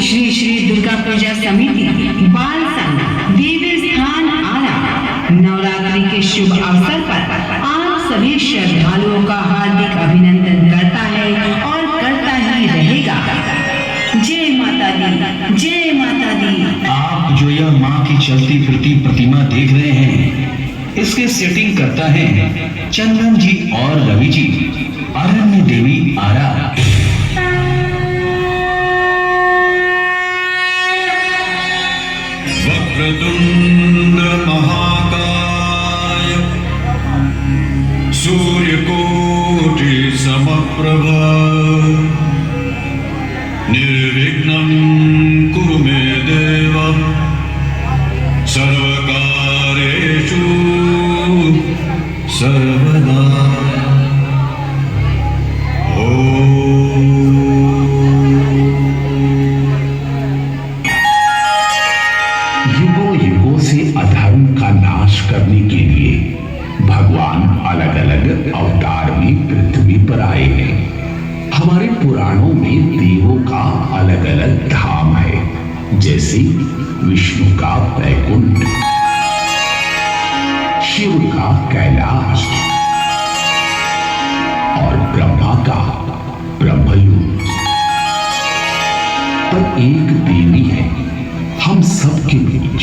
श्री श्री दुर्गा पूजा समिति बाल संघ देवी स्थान आरा नवरात्रि के शुभ अवसर पर आप सभी श्रद्धालुओं का हार्दिक अभिनंदन करता है और करता ही रहेगा। जय माता दी, जय माता दी। आप जो यह माँ की चलती फिरती प्रतिमा देख रहे हैं, इसके सेटिंग करता है चंदन जी और रवि जी, अरण्य देवी आरा। वक्रतुंड महाकाय सूर्यकोटि समप्रभ निर्विघ्नं कुरु मे देव सर्वकार्येषु सर्वदा। अधर्म का नाश करने के लिए भगवान अलग अलग अवतार में पृथ्वी पर आए हैं। हमारे पुराणों में देवों का अलग अलग धाम है, जैसे विष्णु का वैकुंठ, शिव का कैलाश और ब्रह्मा का ब्रह्मलोक। पर एक देवी है हम सबके बीच,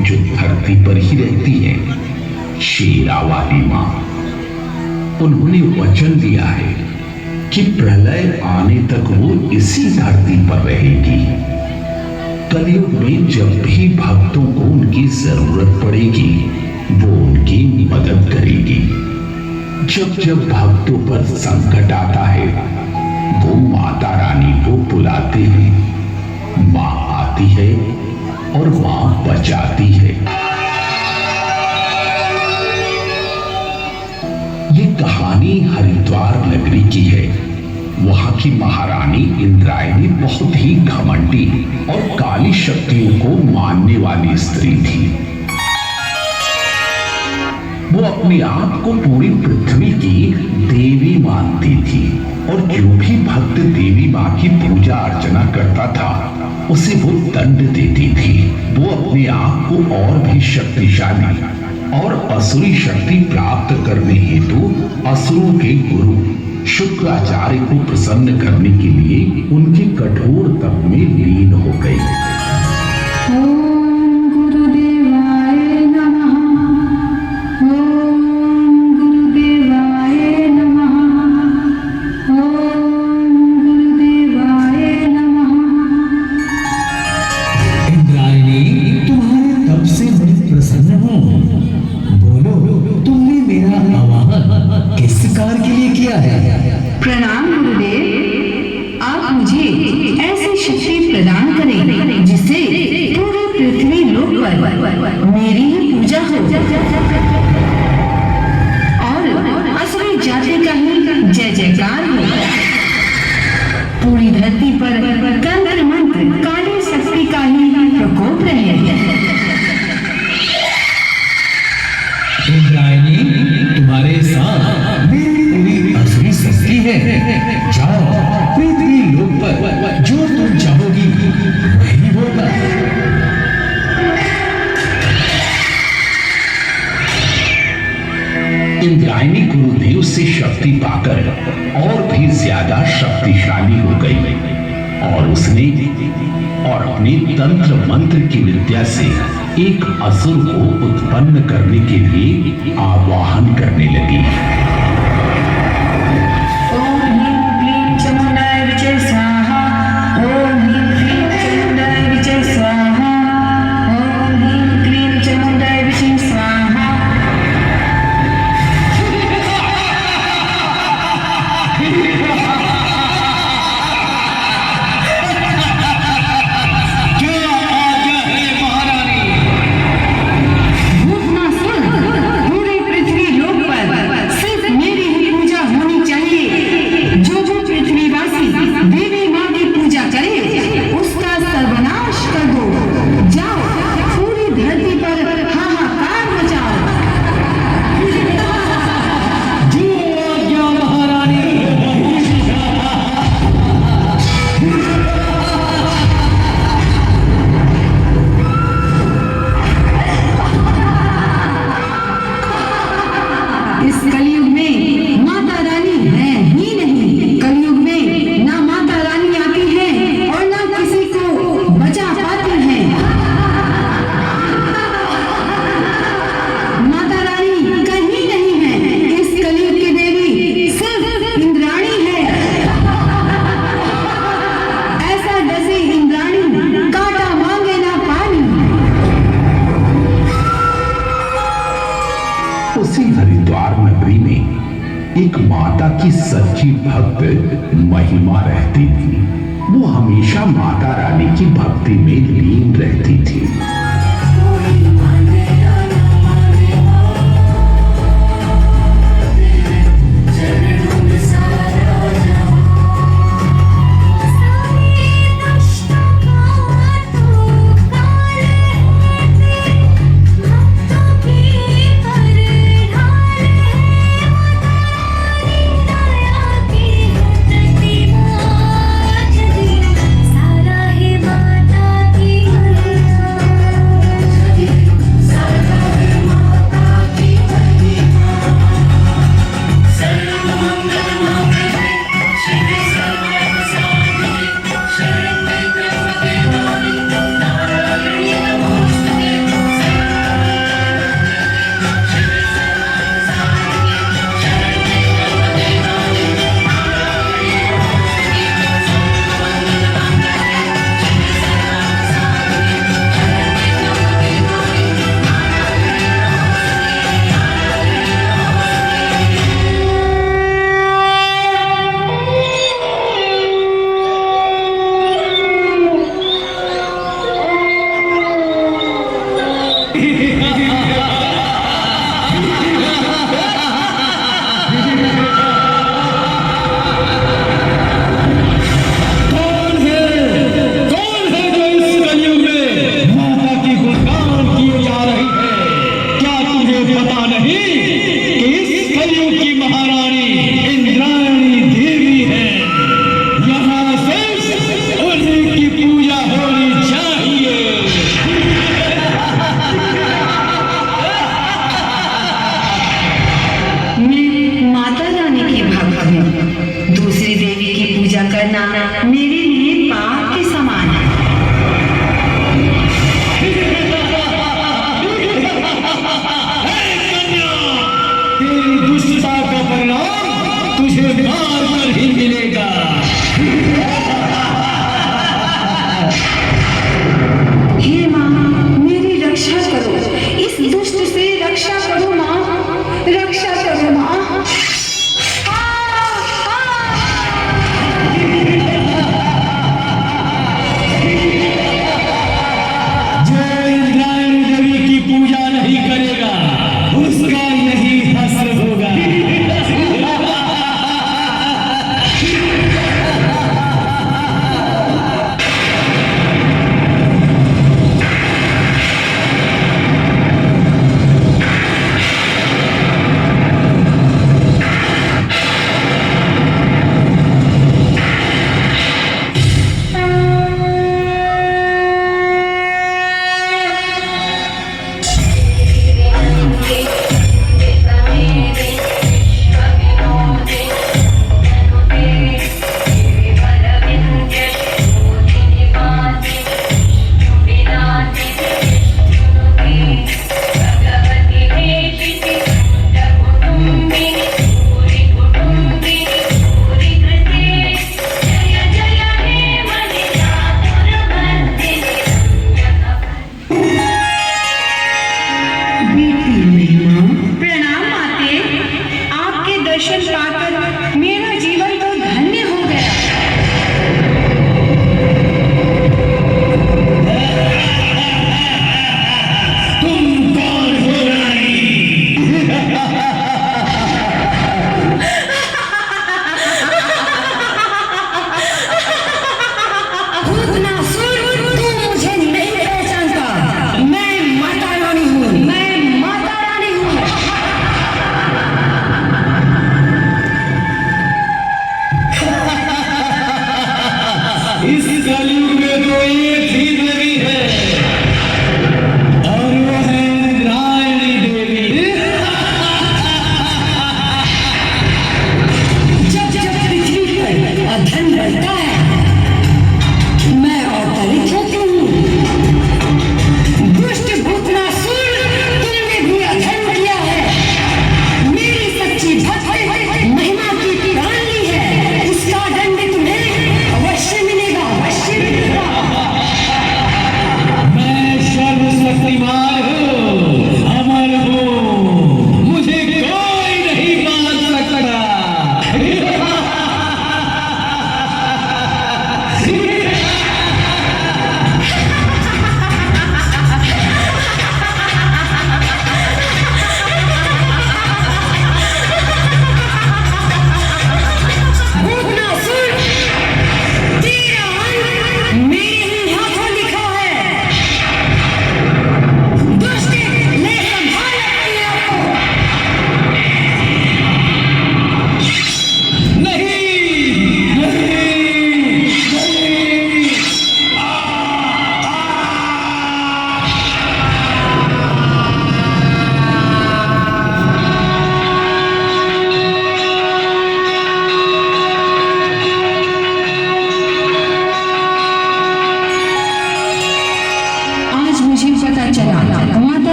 जो धरती पर ही रहती है, शेरा वाली मां। उन्होंने वचन दिया है कि प्रलय आने तक वो इसी धरती पर रहेगी। कलयुग में जब भी भक्तों को उनकी जरूरत पड़ेगी, वो उनकी मदद करेगी। जब जब भक्तों पर संकट आता है, वो माता रानी को बुलाते हैं। मां आती है और मां बचाती है। ये कहानी हरिद्वार नगरी की है। वहां की महारानी इंद्रायणी बहुत ही घमंडी और काली शक्तियों को मानने वाली स्त्री थी। वो अपने आप को पूरी पृथ्वी की देवी मानती थी और जो भी भक्त देवी मां की पूजा अर्चना करता था, उसे वो दंड देती थी। वो अपने आप को और भी शक्तिशाली और असुरी शक्ति प्राप्त करने हेतु असुरों के गुरु शुक्राचार्य को प्रसन्न करने के लिए उनके कठोर तप में लीन हो गई। प्रणाम गुरुदेव, आप मुझे ऐसी शक्ति प्रदान करें जिससे पूरे पृथ्वी लोक पर मेरी ही पूजा हो और असुरी जाति का ही जय जयकार हो। पूरी धरती पर तंत्र मंत्र काली शक्ति का ही प्रकोप रहे। इंद्रायणी, तुम्हारे साथ मेरी पूरी असली शक्ति है। जाओ, पृथ्वी लोक पर जो तुम चाहोगी वही होगा। इंद्रायणी गुरुदेव से शक्ति पाकर और भी ज्यादा शक्तिशाली हो गई और उसने और अपने तंत्र मंत्र की विद्या से एक असुर को उत्पन्न करने के लिए आवाहन करने लगी। एक माता की सच्ची भक्त महिमा रहती थी। वो हमेशा माता रानी की भक्ति में लीन रहती थी। शक्तिमान हूँ, अमर हूँ, मुझे कोई नहीं बांध सकता।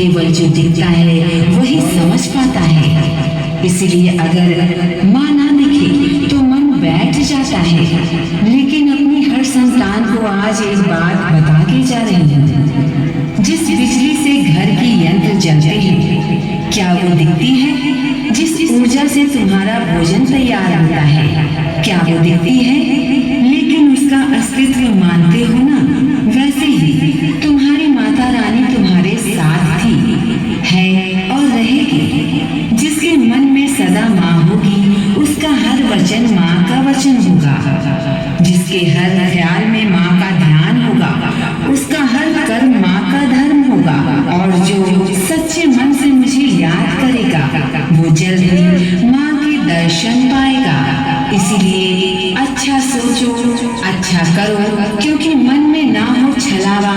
केवल जो दिखता है वही समझ पाता है। इसलिए अगर माँ ना दिखे तो मन बैठ जाता है। लेकिन अपनी हर संतान को आज एक बात बता के जा रही हूँ। जिस बिजली से घर के यंत्र जलते हैं, क्या वो दिखती है? जिस ऊर्जा से तुम्हारा भोजन तैयार होता है, क्या वो दिखती है? लेकिन उसका अस्तित्व मानते हो ना? वैसे ही तुम्हारी माता रानी तुम्हारे साथ थी, है और रहेगी। जिसके मन में सदा माँ होगी, उसका हर वचन माँ का वचन होगा। जिसके हर ख्याल में माँ का ध्यान होगा, उसका हर कर्म माँ का धर्म होगा। और जो सच्चे मन से मुझे याद करेगा, वो जल्द ही माँ के दर्शन पाएगा। इसीलिए अच्छा सोचो, अच्छा करो, क्योंकि मन में ना हो छलावा,